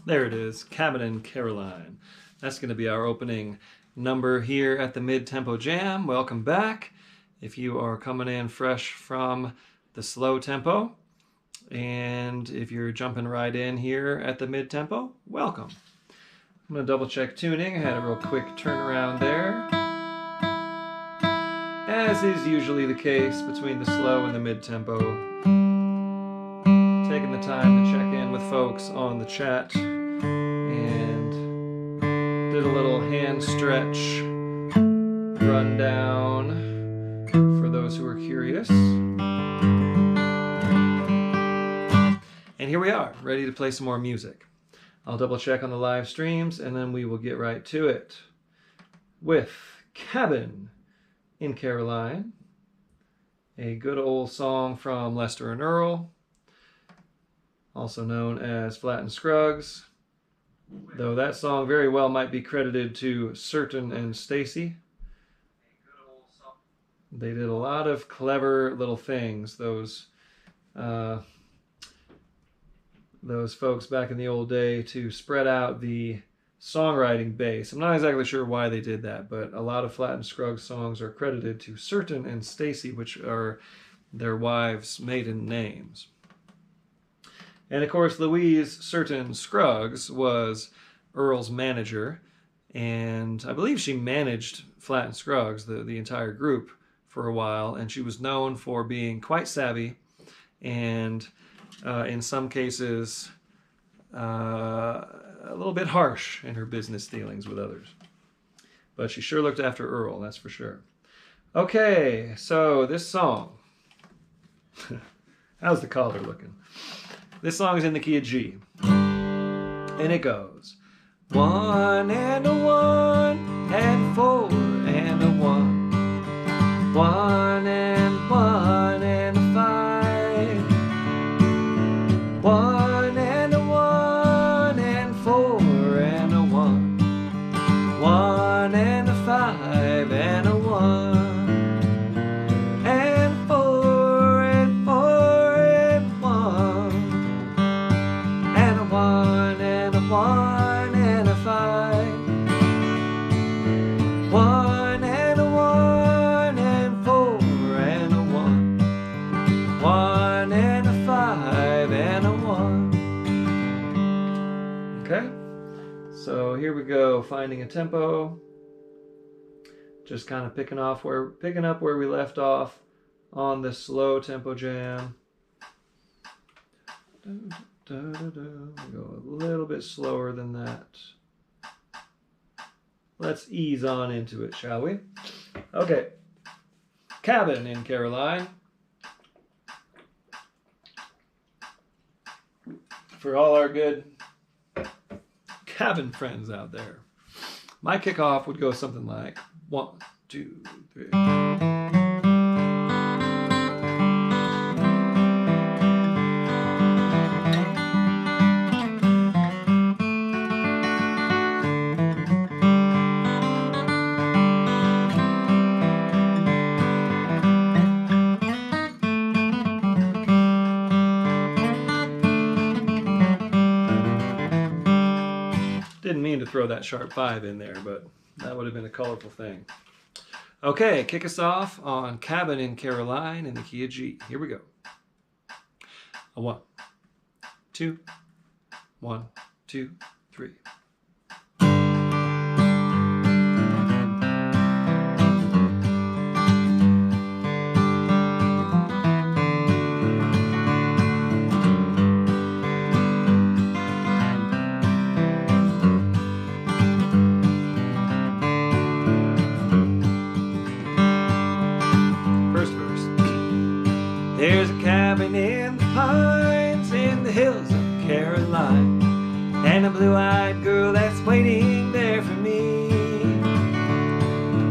There it is, Cabin in Caroline. That's going to be our opening number here at the Mid-Tempo Jam. Welcome back. If you are coming in fresh from the slow tempo, and if you're jumping right in here at the mid-tempo, welcome. I'm going to double check tuning. I had a real quick turnaround there. As is usually the case between the slow and the mid-tempo. Taking the time to check in with folks on the chat and did a little hand stretch rundown for those who are curious. And here we are, ready to play some more music. I'll double check on the live streams and then we will get right to it with Cabin in Caroline, a good old song from Lester and Earl, also known as Flatt and Scruggs, though that song very well might be credited to Certain and Stacy. They did a lot of clever little things, those folks back in the old day, to spread out the songwriting base. I'm not exactly sure why they did that, but a lot of Flatt and Scruggs songs are credited to Certain and Stacy, which are their wives' maiden names. And of course, Louise Certain Scruggs was Earl's manager, and I believe she managed Flatt and Scruggs, the entire group, for a while, and she was known for being quite savvy and in some cases a little bit harsh in her business dealings with others. But she sure looked after Earl, that's for sure. Okay, so this song, how's the collar looking? This song is in the key of G, and it goes 1 and a 1 and 4 and a 1, 1 and 1 and a 5, 1 and a 1 and 4 and a 1, 1 and a 5 and a 1, and 4 and 4 and 1, and a 1 and a 1 and a 5, 1 and a 1 and 4 and a 1, 1 and a 5 and a 1. Okay, so here we go, finding a tempo. Just kind of picking up where we left off on the slow tempo jam. We'll go a little bit slower than that. Let's ease on into it, shall we? Okay, Cabin in Caroline. For all our good cabin friends out there, my kickoff would go something like 1, 2, 3. Didn't mean to throw that sharp 5 in there, but that would have been a colorful thing. Okay, kick us off on Cabin in Caroline in the key of G. Here we go. A 1, 2, 1, 2, 3. There's a cabin in the pines in the hills of Caroline, and a blue-eyed girl that's waiting there for me.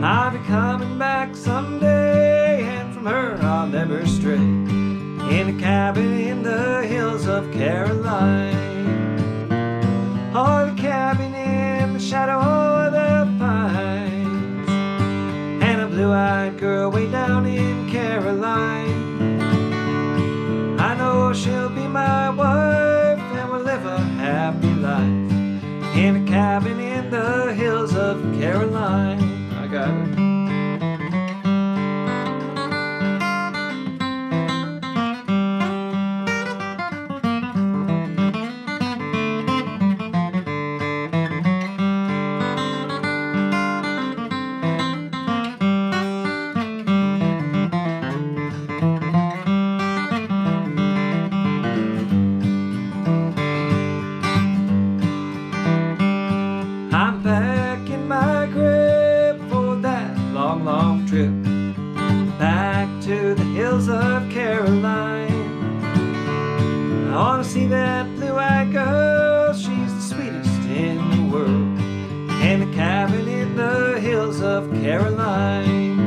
I'll be coming back someday, and from her I'll never stray, in a cabin in the hills of Caroline. Or the cabin in the shadow of the pines, and a blue-eyed girl way down in Caroline. I know she'll be my wife, and we'll live a happy life in a cabin in the hills of Caroline. I got it. I'm packing my grip for that long, long trip back to the hills of Caroline. I want to see that blue-eyed girl, she's the sweetest in the world, in the cabin in the hills of Caroline.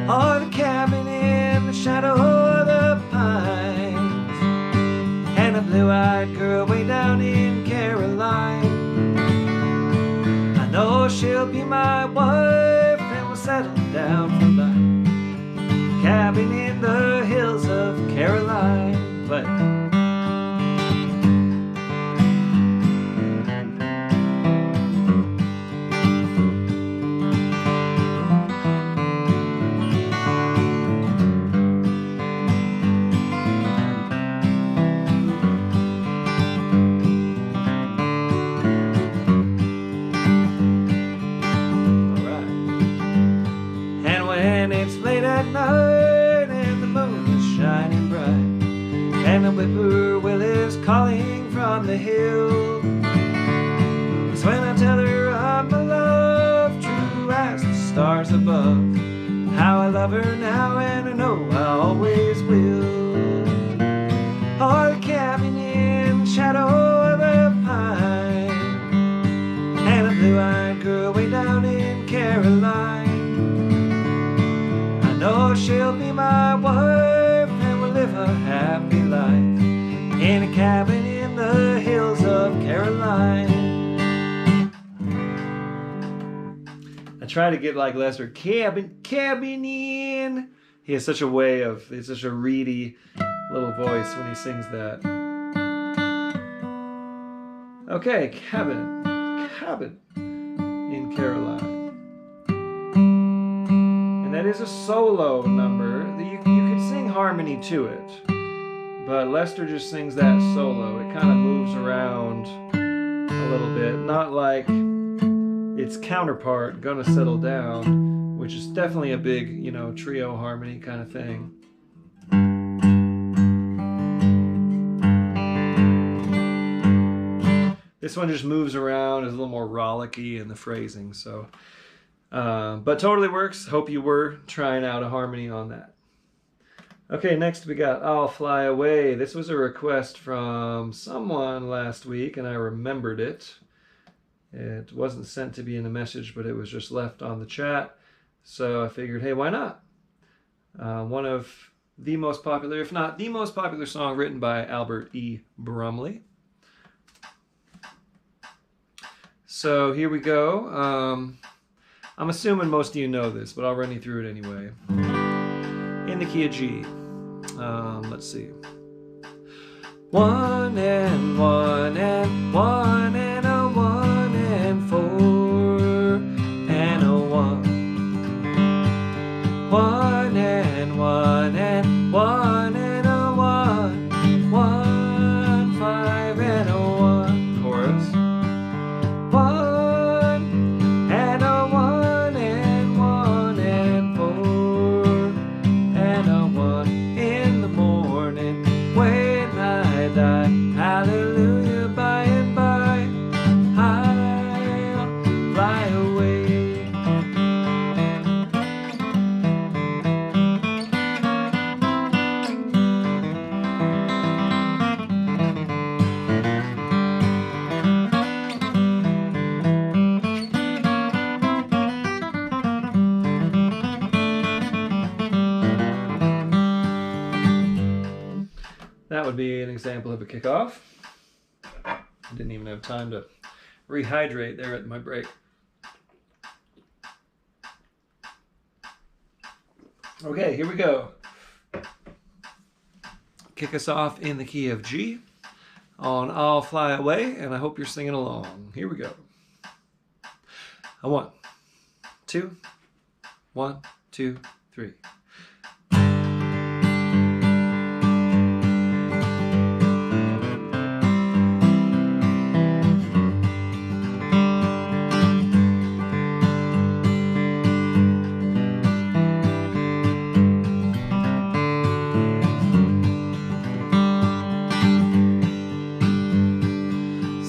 Or the cabin in the shadow of the pines, and a blue-eyed girl way down in Caroline. Oh, she'll be my wife, and we'll settle down for life. Cabin in the hills of Caroline. Play. Night and the moon is shining bright, and the whippoorwill is calling from the hill. It's when I tell her of my love, true as the stars above, how I love her now and I know I always will. Or the cabin in the shadow of the pine, and a blue-eyed girl way down in Caroline. Oh, she'll be my wife, and we'll live a happy life in a cabin in the hills of Caroline. I try to get like Lester, cabin in. He has such a way of, it's such a reedy little voice when he sings that. Okay, cabin in Caroline. That is a solo number. You could sing harmony to it, but Lester just sings that solo. It kind of moves around a little bit, not like its counterpart, Gonna Settle Down, which is definitely a big, you know, trio harmony kind of thing. This one just moves around, is a little more rollicky in the phrasing, so. But totally works. Hope you were trying out a harmony on that. Okay, next we got I'll Fly Away. This was a request from someone last week, and I remembered it. It wasn't sent to be in a message, but it was just left on the chat. So I figured, hey, why not? One of the most popular, if not the most popular song written by Albert E. Brumley. So here we go. I'm assuming most of you know this, but I'll run you through it anyway. In the key of G. Let's see. 1 and 1 and 1 and a 1 and 4 and a 1. 1 and 1 and 1 and a 1. 1, 5 and a 1. Chorus. 1 and a 1 and 1 and 4 and a 1 in the morning when I die. Hallelujah, by and by I'll fly away. That would be an example of a kickoff. I didn't even have time to rehydrate there at my break. Okay, here we go. Kick us off in the key of G. on I'll Fly Away, and I hope you're singing along. Here we go. A 1, 2, 1, 2, 3.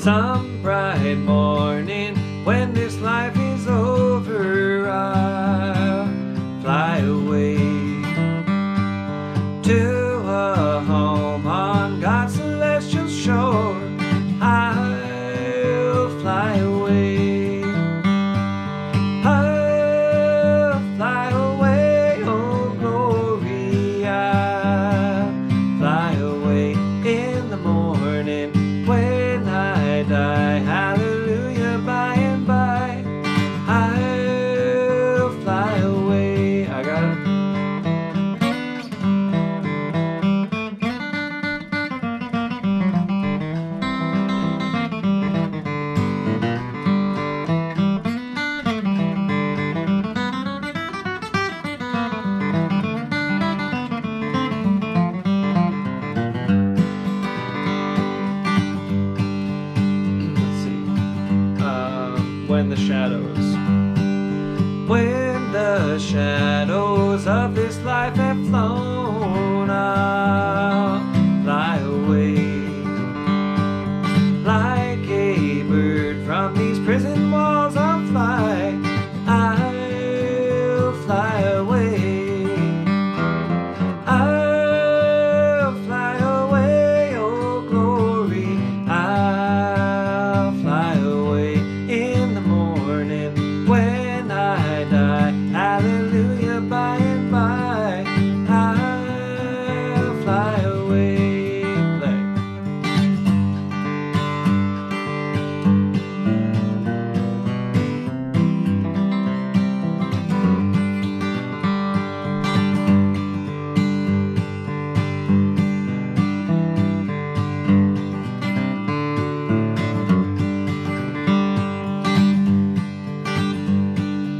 Some bright morning when this life is over, I'll fly away to a home on God's celestial shore. I'll fly away. I'll fly away, oh glory. I'll fly away in the morning when I die. Hallelujah, by and by I'll fly away. I got it. When the shadows of this life have flown, I'll fly away like a bird from these prison walls. I'll fly. I'll fly away. I'll fly away, oh glory. I'll fly away in the morning when I die. Hallelujah, by and by I'll fly away. Play.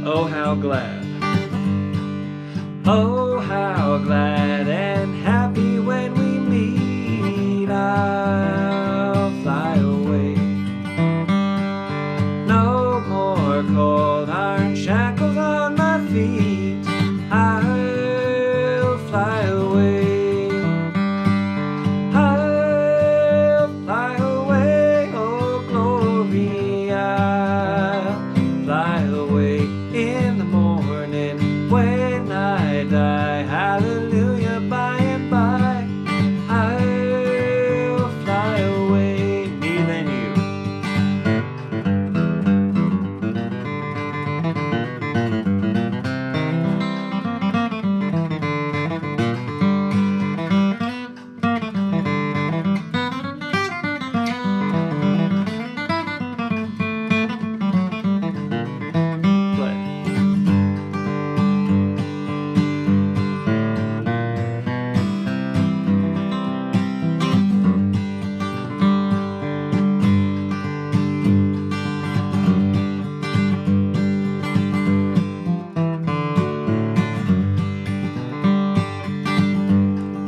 Oh, how glad. Oh, how glad and happy when we meet. I'll fly away. No more cold iron shackles on my feet. I'll fly away. I'll fly away, oh glory. I'll fly away in the morning when I die. Hallelujah, by and by I'll fly away. Me than you. Play.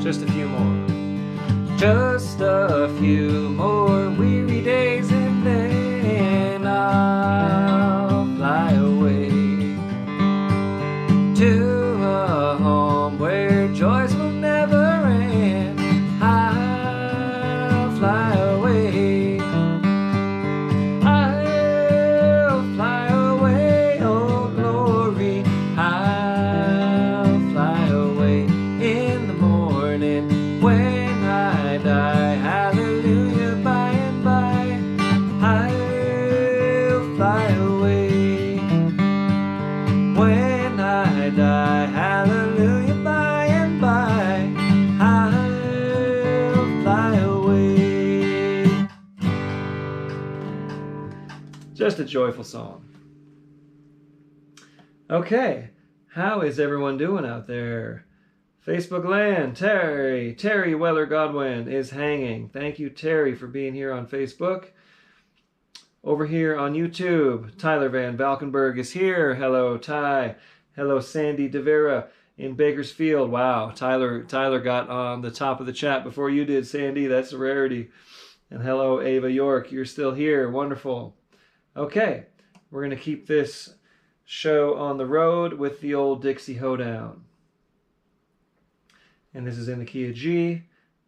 Just a few more. Just a few more weary days and then I'll fly away to a home where joys will never end. I'll fly away. I'll fly away, oh glory. I'll fly away in the morning when I die. Hallelujah, by and by I'll fly away. When I die, hallelujah, by and by I'll fly away. Just a joyful song. Okay, how is everyone doing out there? Facebook land, Terry Weller Godwin is hanging. Thank you, Terry, for being here on Facebook. Over here on YouTube, Tyler Van Valkenburg is here. Hello, Ty. Hello, Sandy DeVera in Bakersfield. Wow, Tyler got on the top of the chat before you did, Sandy. That's a rarity. And hello, Ava York. You're still here. Wonderful. Okay, we're going to keep this show on the road with the old Dixie Hoedown. And this is in the key of G,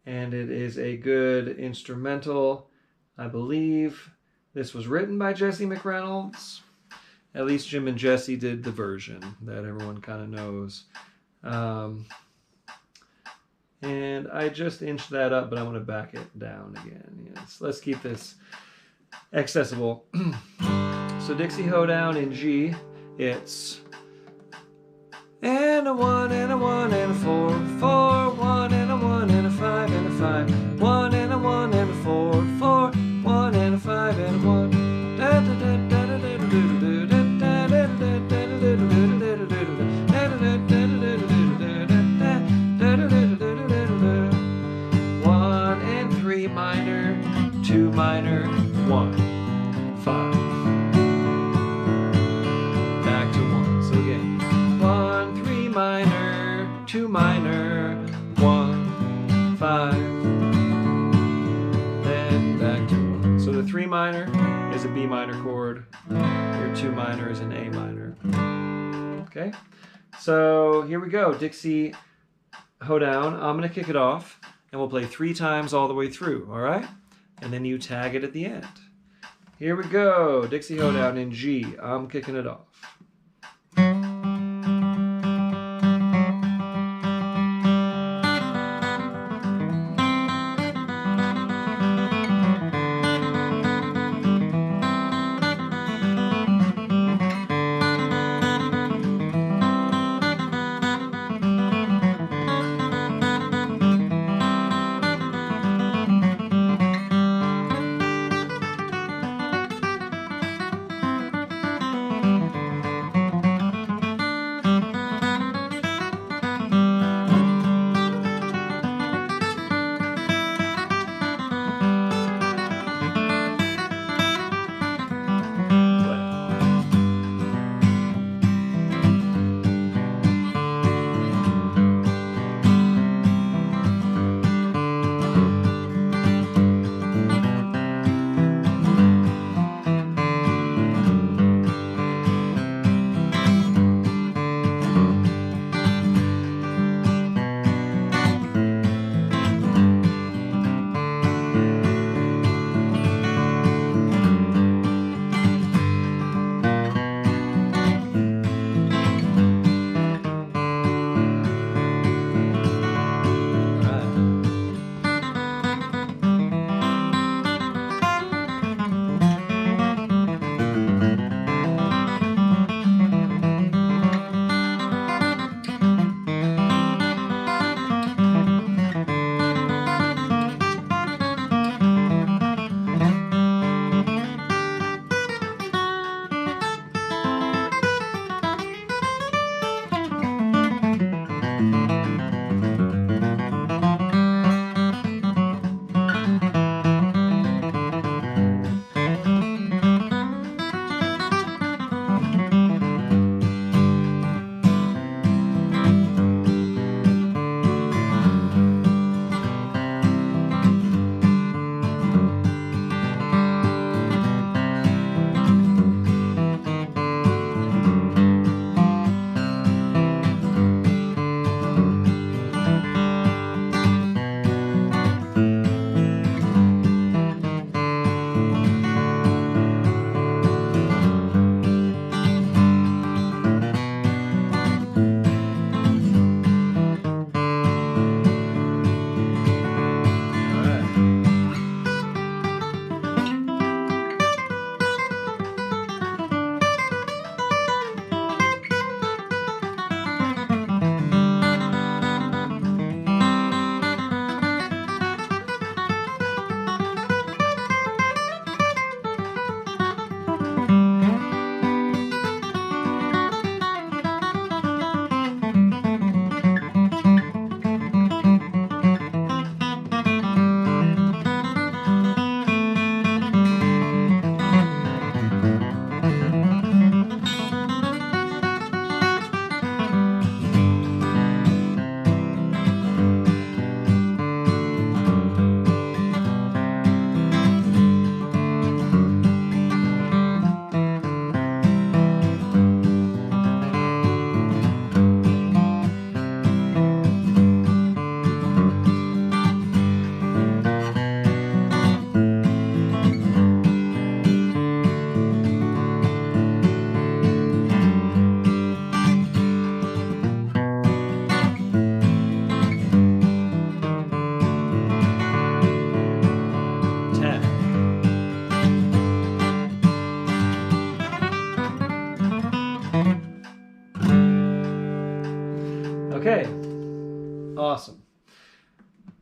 and it is a good instrumental. I believe this was written by Jesse McReynolds. At least Jim and Jesse did the version that everyone kind of knows. And I just inched that up, but I'm going to back it down again. Yes, let's keep this accessible. So Dixie Hoedown in G, it's and a 1 and a 1 and a 4, 4, 1 and a 1 and a 5 and a 5, 1 and a 1 and a 4, 4, 1 and a 5 and a 1. One and 3 minor, 2 minor, 1, 5. Back to 1. So again, 1, 3 minor, 2 minor, 1, 5. Then back to 1. So the 3 minor is a B minor chord. Your 2 minor is an A minor. Okay? So here we go. Dixie Hoedown. I'm going to kick it off, and we'll play 3 times all the way through, all right? And then you tag it at the end. Here we go. Dixie Hoedown in G. I'm kicking it off.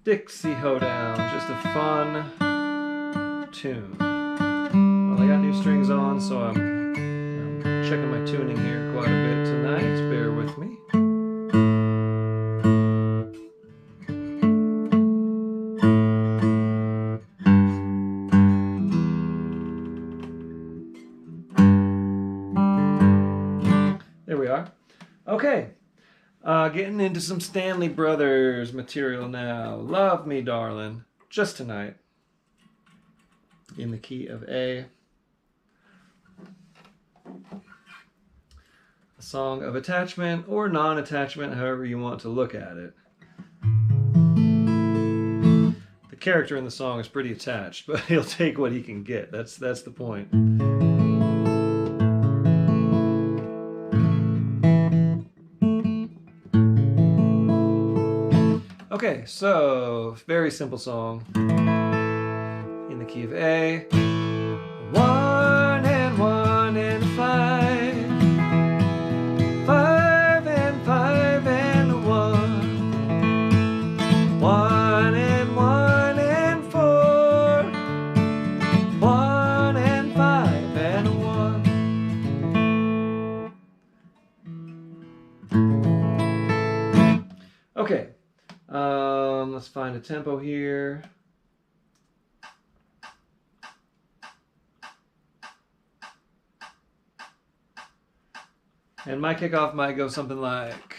Dixie Hoedown, just a fun tune. Well, I got new strings on, so I'm checking my tuning here quite a bit tonight. Bear with me. There we are. Okay. Getting into some Stanley Brothers material now. Love Me, Darlin', just tonight. In the key of A. A song of attachment or non-attachment, however you want to look at it. The character in the song is pretty attached, but he'll take what he can get. That's the point. Okay, so very simple song in the key of A. 1 and 1 and 5, 5 and 5 and 1, 1 and 1 and 4, 1 and 5 and 1. Okay. Let's find a tempo here. And my kickoff might go something like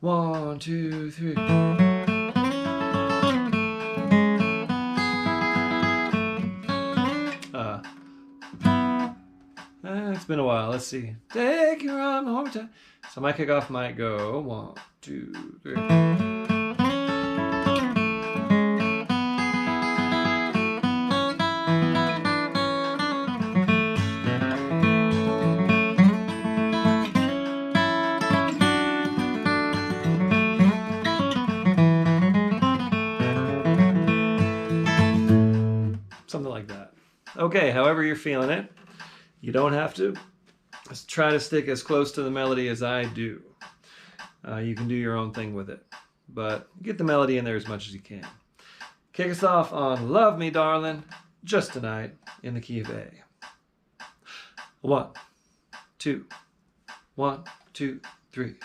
1, 2, 3. It's been a while. Let's see. Take your arm one more time. So my kickoff might go 1, 2, 3. Something like that. Okay, however you're feeling it. You don't have to try to stick as close to the melody as I do. You can do your own thing with it. But get the melody in there as much as you can. Kick us off on Love Me, Darlin', just tonight in the key of A. 1, 2, 1, 2, 3.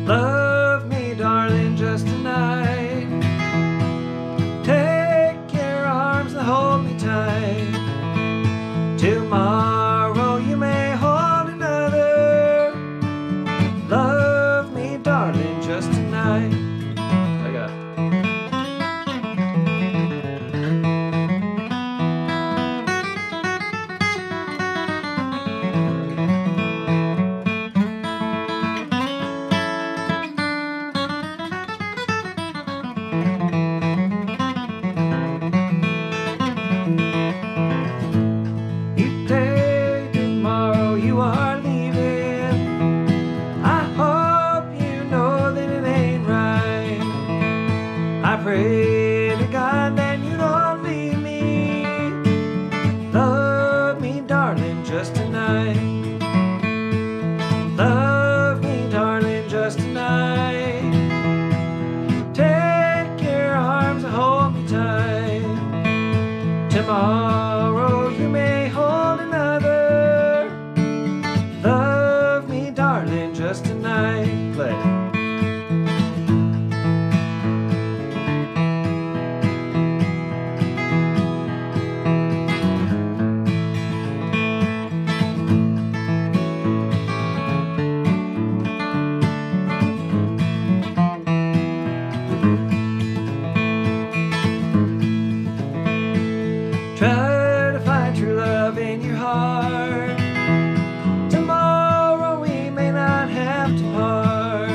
Love me, darling, just tonight. Take your arms and hold me tight. Tomorrow you may hold another. Love me, darling, just tonight. I got it. Pray to God that you don't leave me. Love me, darling, just tonight. Love me, darling, just tonight. Take your arms and hold me tight. Tomorrow you may hold another. Love me, darling, just tonight. Play. Try to find true love in your heart. Tomorrow we may not have to part.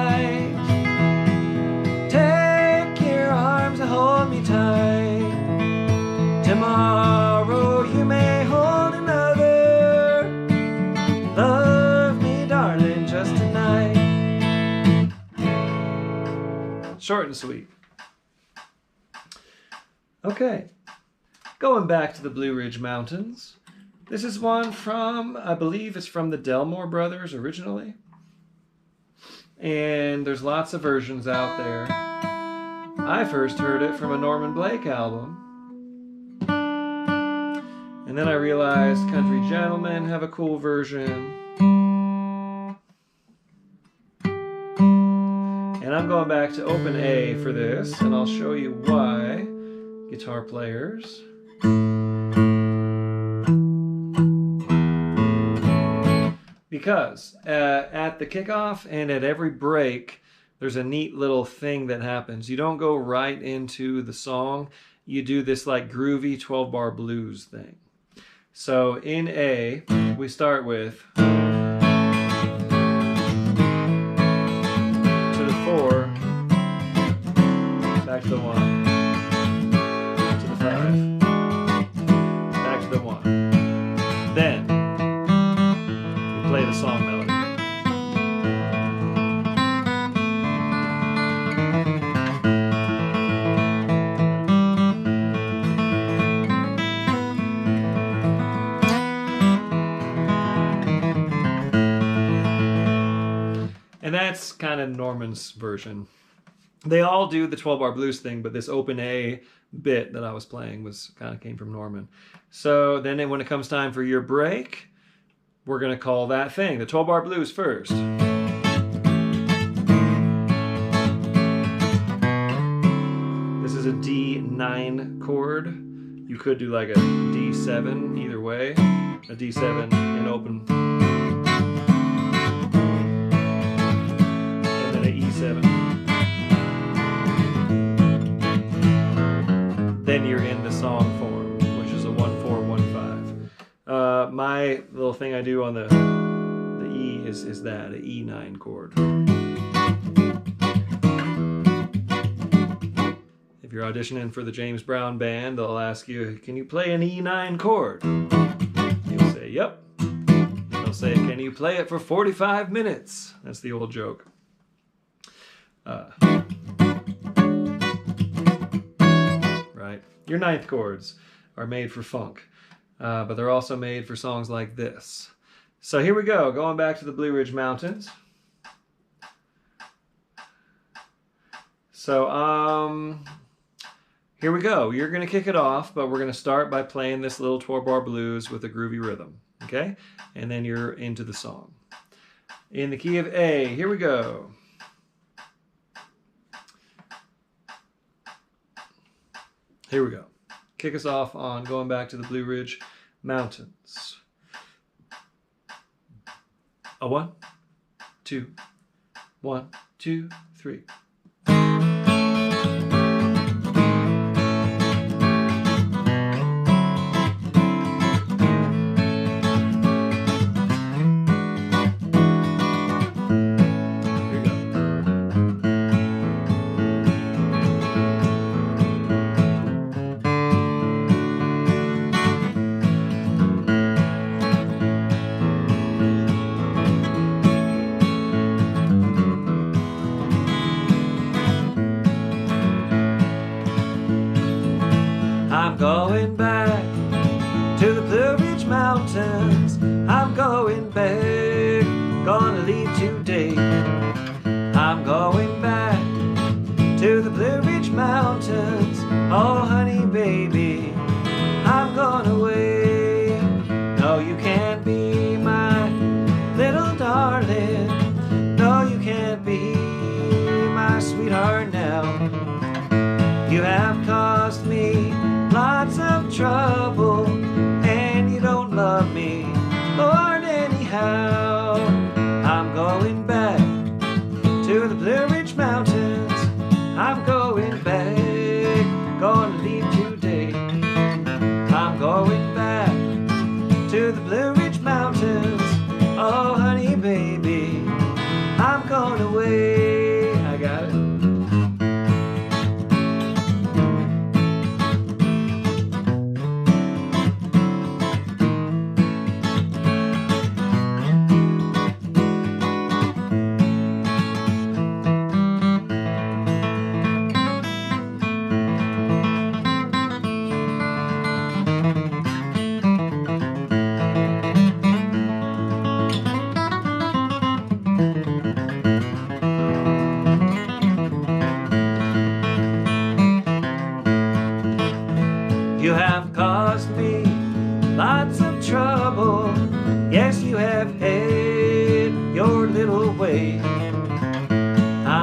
night. Take your arms and hold me tight. Tomorrow you may hold another. Love me, darling, just tonight. Short and sweet. Okay, going back to the Blue Ridge Mountains. This is one from, I believe it's from the Delmore Brothers originally. And there's lots of versions out there. I first heard it from a Norman Blake album. And then I realized Country Gentlemen have a cool version. And I'm going back to open A for this, and I'll show you why, guitar players. Because at the kickoff and at every break, there's a neat little thing that happens. You don't go right into the song. You do this like groovy 12-bar blues thing. So in A, we start with to the 4, back to the 1, to the 5, back to the 1. Then we play the song melody. And that's kind of Norman's version. They all do the 12-bar blues thing, but this open A bit that I was playing was kind of came from Norman. So then when it comes time for your break, we're going to call that thing the 12-bar blues first. This is a D9 chord. You could do like a D7 either way. A D7 and open. Then you're in the song form, which is a 1-4-1-5. My little thing I do on the E is that, an E9 chord. If you're auditioning for the James Brown band, they'll ask you, can you play an E9 chord? You'll say, yep. They'll say, can you play it for 45 minutes? That's the old joke. Right? Your ninth chords are made for funk, but they're also made for songs like this. So here we go, going back to the Blue Ridge Mountains. So here we go. You're going to kick it off, but we're going to start by playing this little 12-bar blues with a groovy rhythm, okay? And then you're into the song. In the key of A, here we go. Here we go. Kick us off on going back to the Blue Ridge Mountains. A 1, 2, 1, 2, 3. I'm going back to the Blue Ridge Mountains. I'm going back, gonna leave today. I'm going back to the Blue Ridge Mountains. Oh honey baby, I'm going away. No, you can't be my little darling. No, you can't be my sweetheart now. You have caused me lots of trouble, and you don't love me, Lord, anyhow. I'm going back to the Blue Ridge Mountains. I'm going back, gonna leave today. I'm going back to the Blue Ridge Mountains. Oh, honey, baby, I'm going away.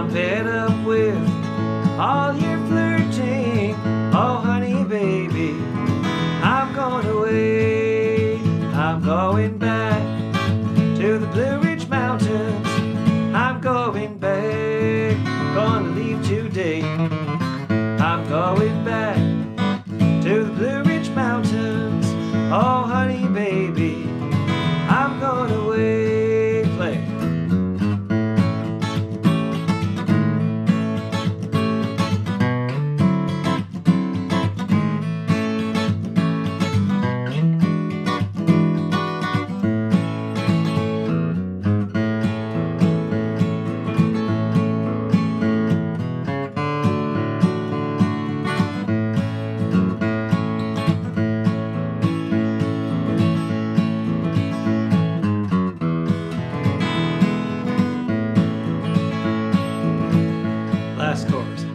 I'm fed up with all your flirting. Oh honey baby, I'm going away. I'm going back to the Blue Ridge Mountains. I'm going back, gonna leave today. I'm going back to the Blue Ridge Mountains. Oh honey baby, I'm going away. Play.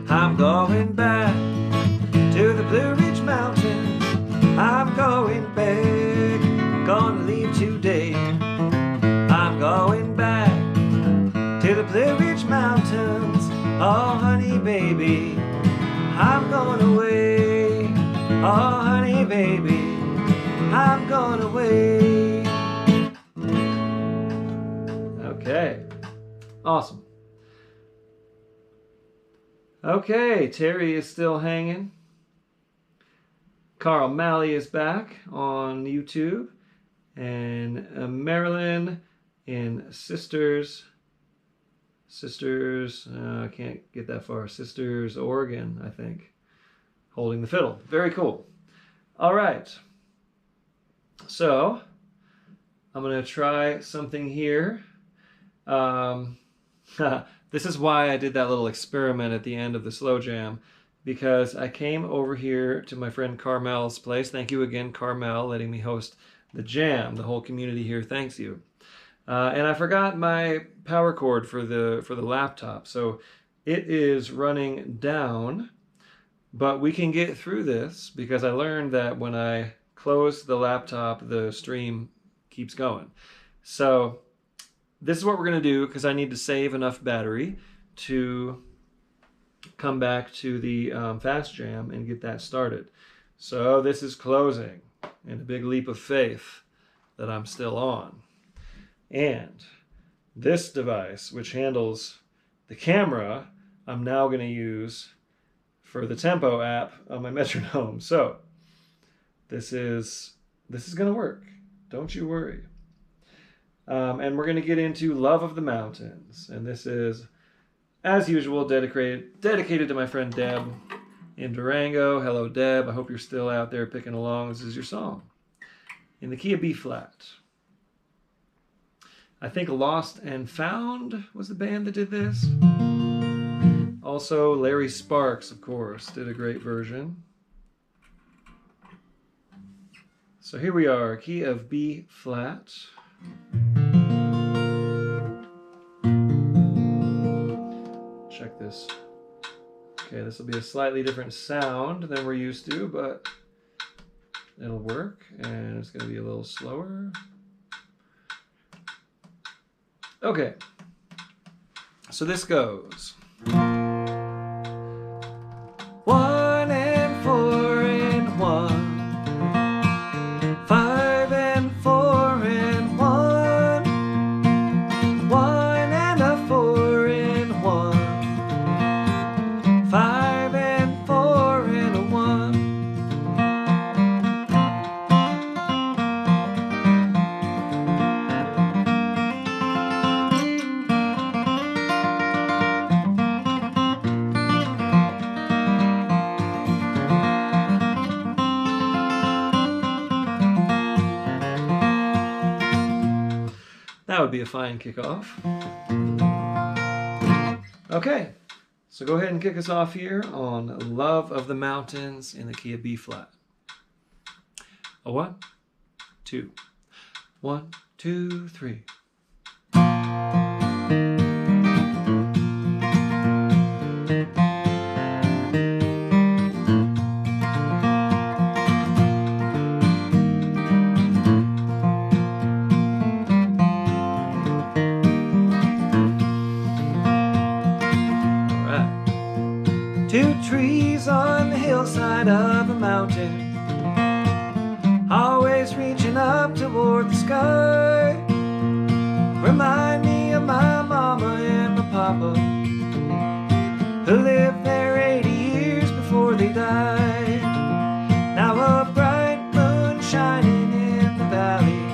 I'm going back to the Blue Ridge Mountains. I'm going back, gonna leave today. I'm going back to the Blue Ridge Mountains. Oh honey baby, I'm going away. Oh honey baby, I'm going away. Okay, awesome. Okay, Terry is still hanging. Carl Malley is back on YouTube. And Marilyn in Sisters, I can't get that far. Sisters, Oregon, I think. Holding the fiddle. Very cool. All right. So, I'm going to try something here. This is why I did that little experiment at the end of the slow jam, because I came over here to my friend Carmel's place. Thank you again, Carmel, letting me host the jam. The whole community here thanks you. And I forgot my power cord for the laptop, so it is running down, but we can get through this because I learned that when I close the laptop, the stream keeps going. So this is what we're going to do because I need to save enough battery to come back to the fast jam and get that started. So this is closing in a big leap of faith that I'm still on. And this device, which handles the camera, I'm now going to use for the tempo app on my metronome. So this is going to work. Don't you worry. And we're going to get into Love of the Mountains. And this is, as usual, dedicated to my friend Deb in Durango. Hello, Deb. I hope you're still out there picking along. This is your song. In the key of B flat. I think Lost and Found was the band that did this. Also, Larry Sparks, of course, did a great version. So here we are, key of B flat. Check this. Okay, this will be a slightly different sound than we're used to, but it'll work, and it's going to be a little slower. Okay, so this goes 1 and 4 and 1. 5 and 4 and 1. 1 and a 4 and 1. 5 and 4 and a 1. That would be a fine kickoff. Okay, so go ahead and kick us off here on Love of the Mountains in the key of B flat. A 1, 2, 1, 2, 3. Two trees on the hillside of a mountain, always reaching up toward the sky, remind me of my mama and my papa, who lived there 80 years before they died. Now a bright moon shining in the valley,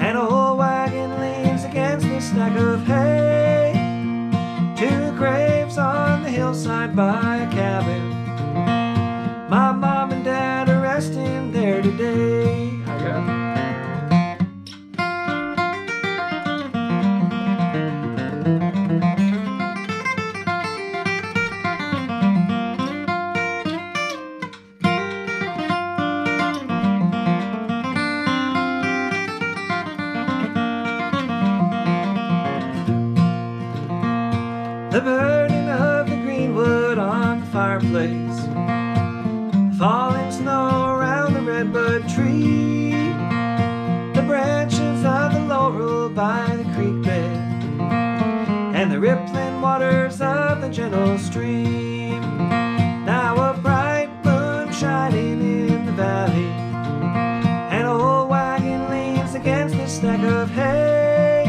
and a old wagon leans against a stack of hay. Two graves on the hillside by a cabin, my mom and dad are resting there today. I got it. The burning of the green wood on the fireplace, falling snow around the redbud tree, the branches of the laurel by the creek bed, and the rippling waters of the gentle stream. Now a bright moon shining in the valley, and an old wagon leans against a stack of hay.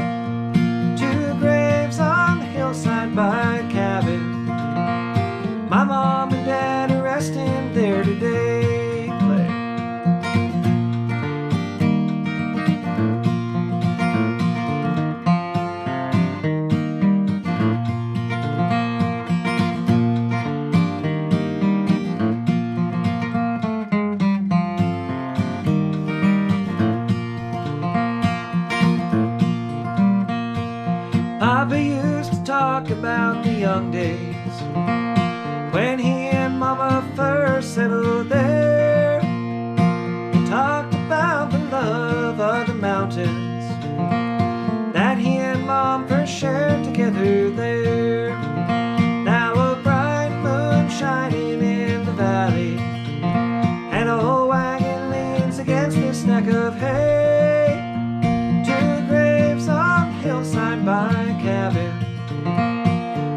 Two graves on the hillside by a cabin, my mom and dad are resting there today. Play. Papa used to talk about the young days when he and Mama first settled there. He talked about the love of the mountains that he and Mom first shared together there. Now a bright moon shining in the valley, and a old wagon leans against a stack of hay. Two graves on the hillside by a cabin,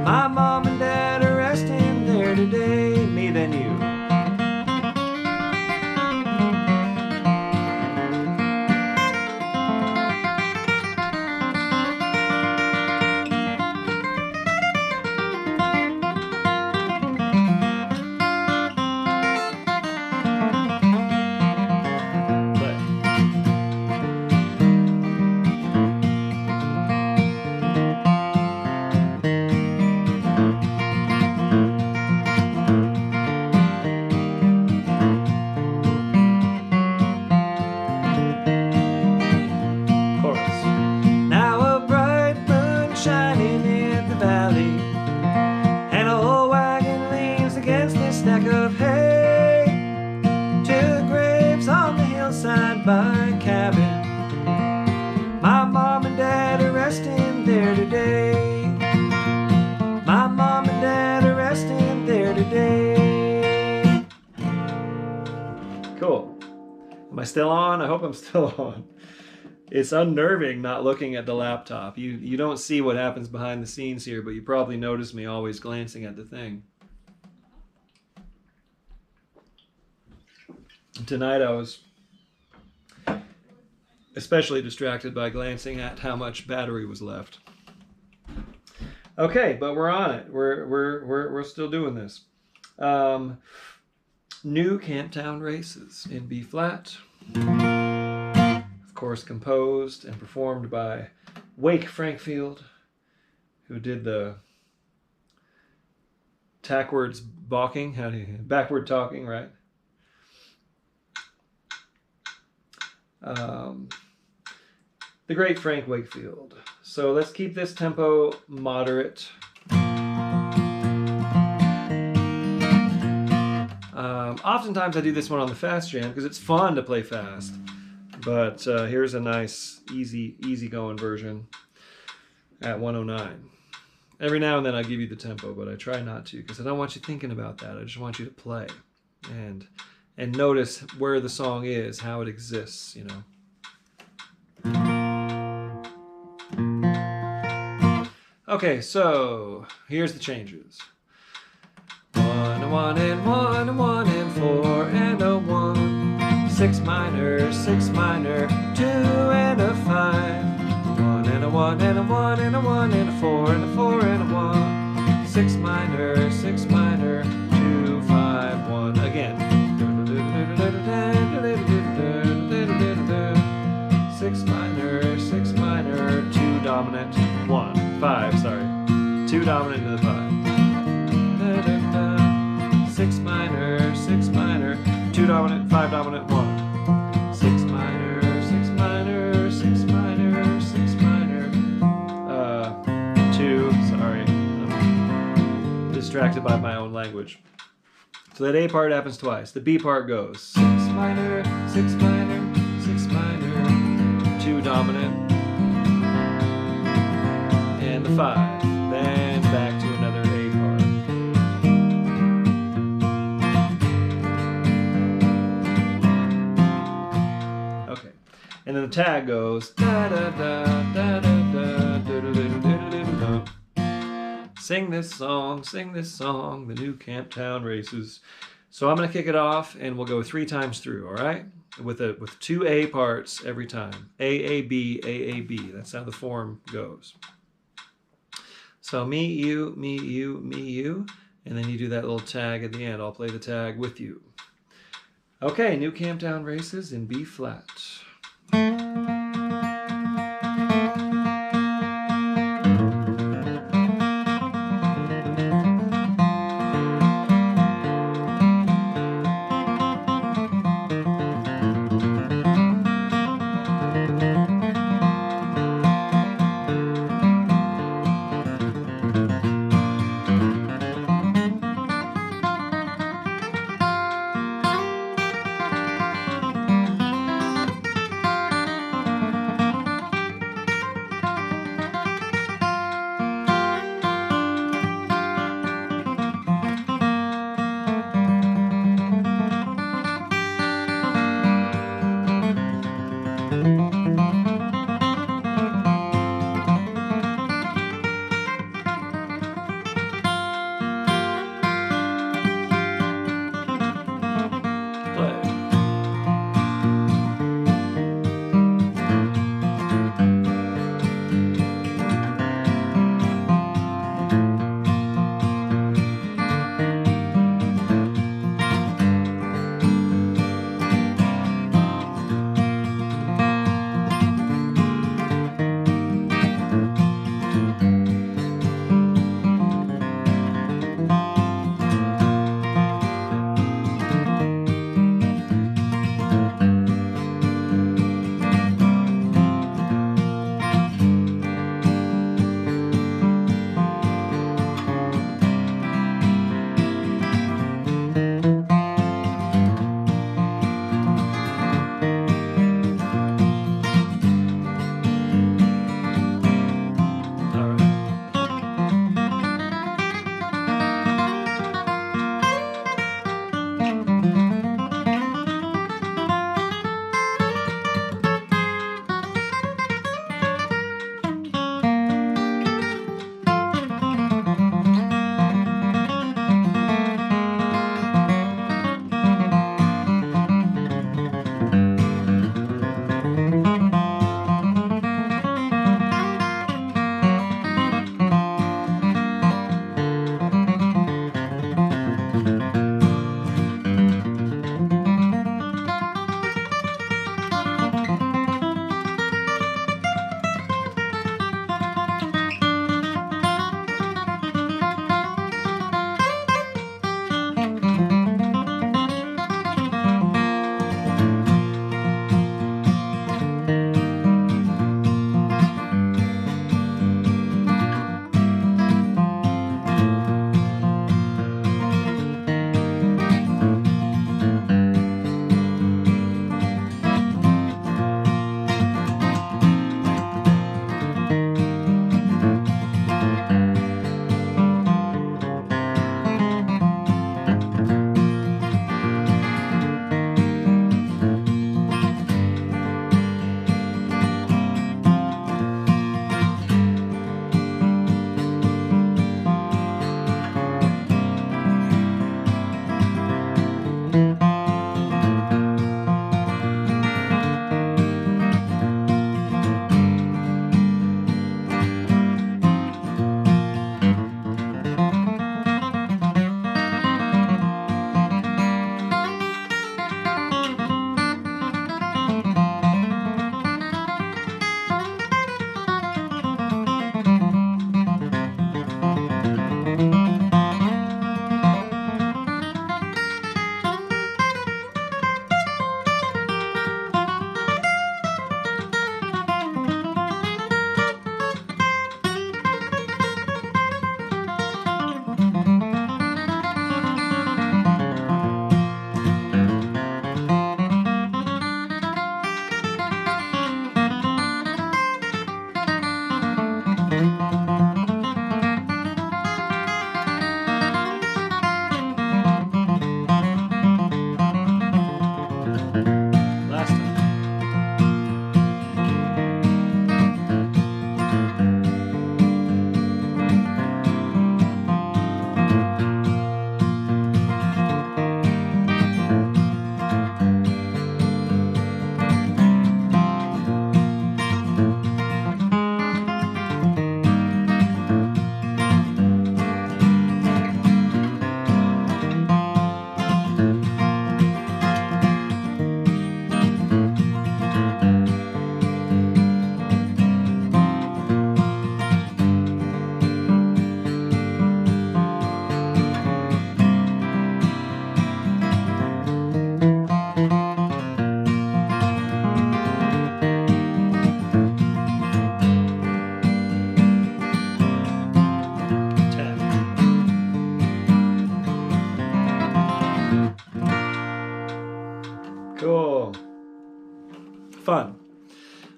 my mom and dad are resting there today. Me then you. Of hay, two graves on the hillside by a cabin, my mom and dad are resting there today. My mom and dad are resting there today. Cool. Am I still on? I hope I'm still on. It's unnerving not looking at the laptop. You don't see what happens behind the scenes here, but you probably notice me always glancing at the thing. Tonight I was especially distracted by glancing at how much battery was left. Okay, but we're on it. We're still doing this. New Camptown Races in B flat. Of course, composed and performed by Wake Frankfield, who did the backwards balking, backward talking, right? The great Frank Wakefield. So let's keep this tempo moderate. Oftentimes I do this one on the fast jam because it's fun to play fast. But here's a nice, easy going version at 109. Every now and then I give you the tempo, but I try not to because I don't want you thinking about that. I just want you to play and notice where the song is, how it exists, you know. Okay, so here's the changes. 1, a 1 and 1, a 1 and 4 and a 1. 6 minor, 6 minor, 2 and a 5. 1 and a 1 and a 1 and a 1 and a 4 and a 4 and a 1. 6 minor, 6 minor, 2, 5, 1. Again. 6 minor, 6 minor, 2 dominant, 1, 5, sorry. 2 dominant to the 5. 6 minor, 6 minor, 2 dominant, 5 dominant, 1. 6 minor, 6 minor, 6 minor, 6 minor, 2, sorry. I'm distracted by my own language. So that A part happens twice. The B part goes 6 minor, 6 minor, 6 minor, 2 dominant, and the 5. Then back to another A part. Okay. And then the tag goes da da da da da da da da da da da. Sing this song, the new Camptown Races. So I'm going to kick it off, and we'll go 3 times through, all right? With 2 A parts every time. A, A, B, A, A, B. That's how the form goes. So me, you, me, you, me, you. And then you do that little tag at the end. I'll play the tag with you. Okay, new Camptown Races in B flat.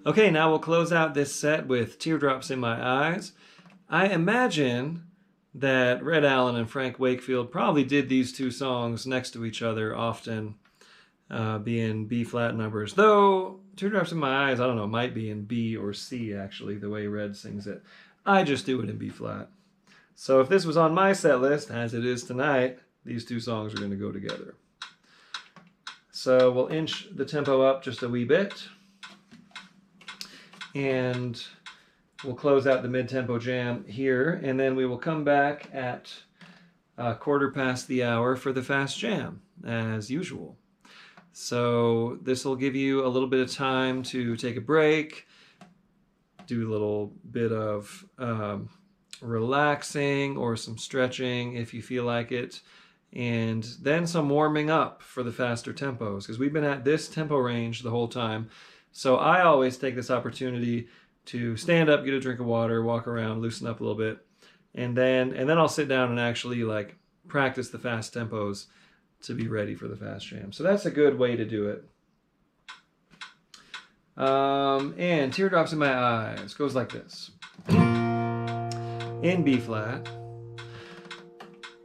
Okay, now we'll close out this set with Teardrops in My Eyes. I imagine that Red Allen and Frank Wakefield probably did these two songs next to each other often, being B-flat numbers. Though, Teardrops in My Eyes, I don't know, might be in B or C, actually, the way Red sings it. I just do it in B-flat. So if this was on my set list, as it is tonight, these two songs are going to go together. So we'll inch the tempo up just a wee bit. And we'll close out the mid-tempo jam here, and then we will come back at 1/4 past the hour for the fast jam, as usual. So this will give you a little bit of time to take a break, do a little bit of relaxing or some stretching if you feel like it, and then some warming up for the faster tempos, because we've been at this tempo range the whole time. So I always take this opportunity to stand up, get a drink of water, walk around, loosen up a little bit, and then I'll sit down and actually like practice the fast tempos to be ready for the fast jam. So that's a good way to do it. And Teardrops in My Eyes goes like this. In B flat.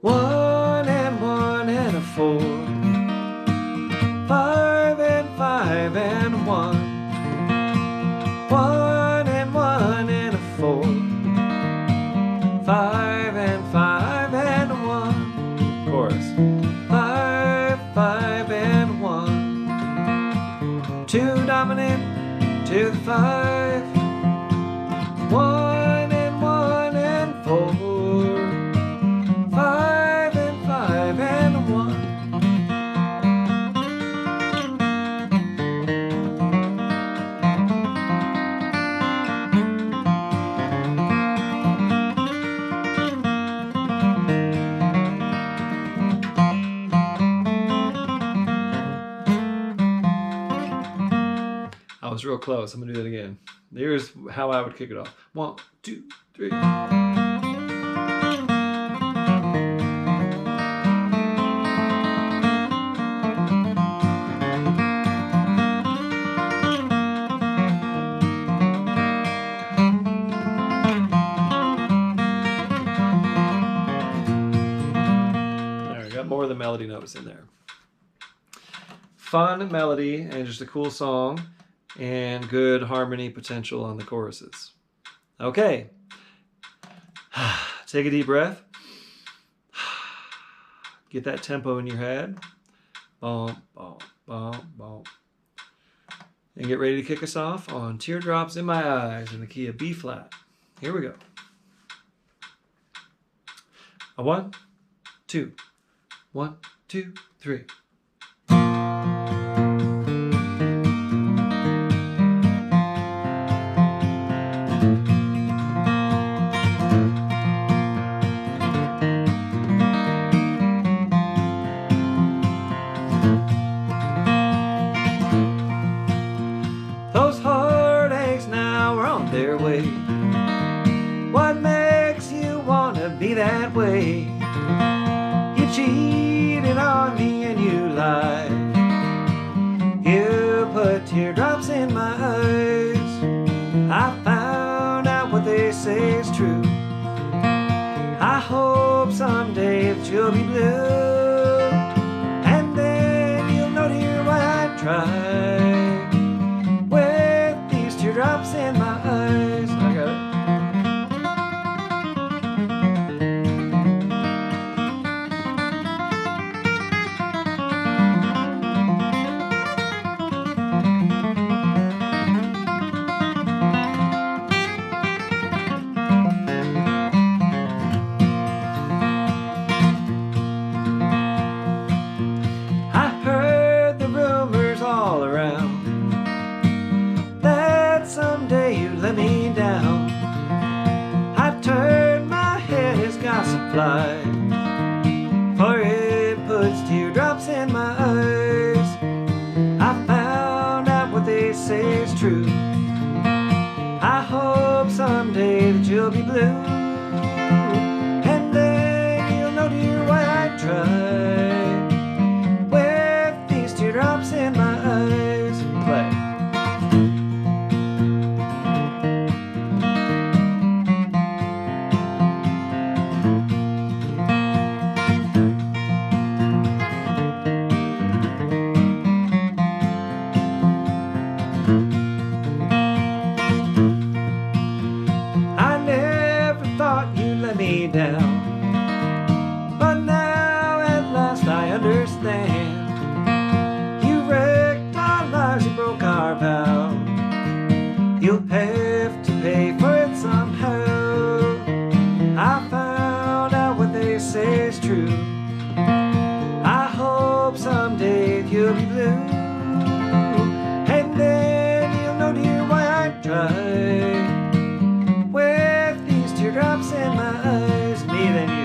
1 and 1 and a 4. 5 and 5 and 1. 1 and 1 and a 4. 5 and 5 and 1. Chorus. 5, 5 and 1. 2 dominant to the 5. 1 and 1 and 4. 5 and 5 and 1. I was real close. I'm gonna do that again. Here's how I would kick it off. 1, 2, 3. There, I got more of the melody notes in there. Fun melody and just a cool song. And good harmony potential on the choruses. Okay. Take a deep breath. Get that tempo in your head. Bump, bump, bump, bump. And get ready to kick us off on Teardrops in My Eyes in the key of B flat. Here we go. A 1, 2. 1, 2, 3. Those heartaches now are on their way. What makes you wanna be that way? You cheated on me and you lied. You put teardrops in my eyes. I found out what they say is true. I hope someday that you'll be blue, and then you'll know, dear, why I tried. Teardrops in my eyes. I got it. I heard the rumors all around. Someday you let me down. I turned my head as gossip flies, for it puts teardrops in my eyes. I found out what they say is true. I hope someday that you'll be blue, and then you'll know, dear, why I tried with these teardrops in my eyes. Play. understand. You wrecked our lives, you broke our vow. You'll have to pay for it somehow. I found out what they say is true. I hope someday you'll be blue. And then you'll know, dear, why I tried. With these teardrops in my eyes, me than you.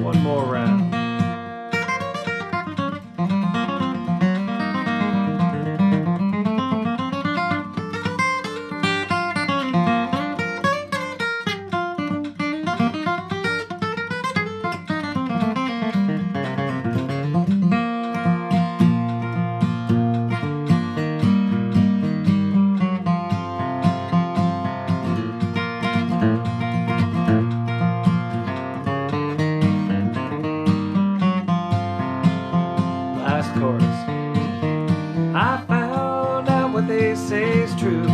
One more round. Last chorus. I found out what they say is true.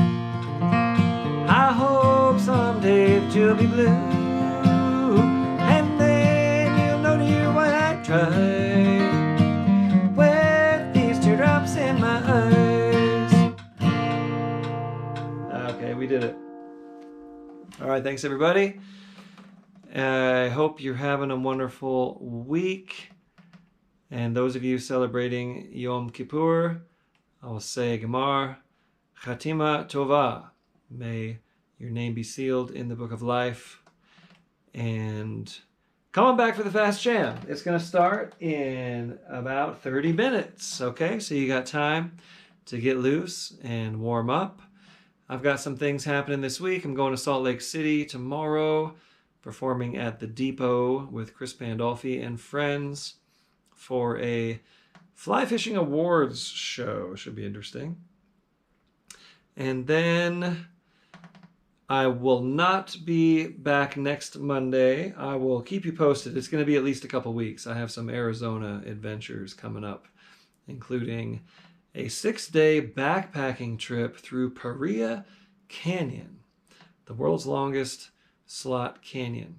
I hope someday that you'll be blue. And then you'll know, dear, why I tried. With these teardrops in my eyes. Okay, we did it. All right, thanks everybody. I hope you're having a wonderful week. And those of you celebrating Yom Kippur, I will say Gemar, Chatima Tova. May your name be sealed in the book of life. And come on back for the Fast Jam. It's going to start in about 30 minutes. Okay, so you got time to get loose and warm up. I've got some things happening this week. I'm going to Salt Lake City tomorrow, performing at the Depot with Chris Pandolfi and friends for a fly fishing awards show. Should be interesting. And then I will not be back next Monday. I will keep you posted. It's going to be at least a couple weeks. I have some Arizona adventures coming up, including a 6-day backpacking trip through Paria Canyon, the world's longest slot canyon.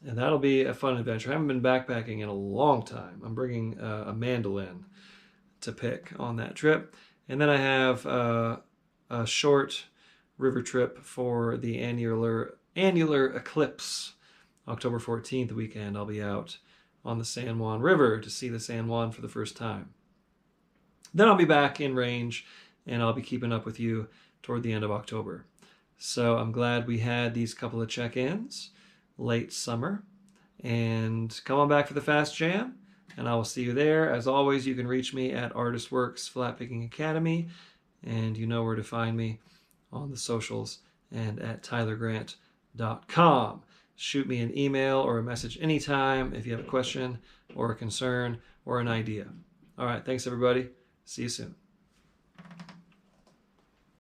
And that'll be a fun adventure. I haven't been backpacking in a long time. I'm bringing a mandolin to pick on that trip. And then I have a short river trip for the annular eclipse. October 14th weekend, I'll be out on the San Juan River to see the San Juan for the first time. Then I'll be back in range, and I'll be keeping up with you toward the end of October. So I'm glad we had these couple of check-ins late summer. And come on back for the Fast Jam, and I will see you there. As always, you can reach me at ArtistWorks Flatpicking Academy, and you know where to find me on the socials and at tylergrant.com. Shoot me an email or a message anytime if you have a question or a concern or an idea. All right, thanks everybody. See you soon.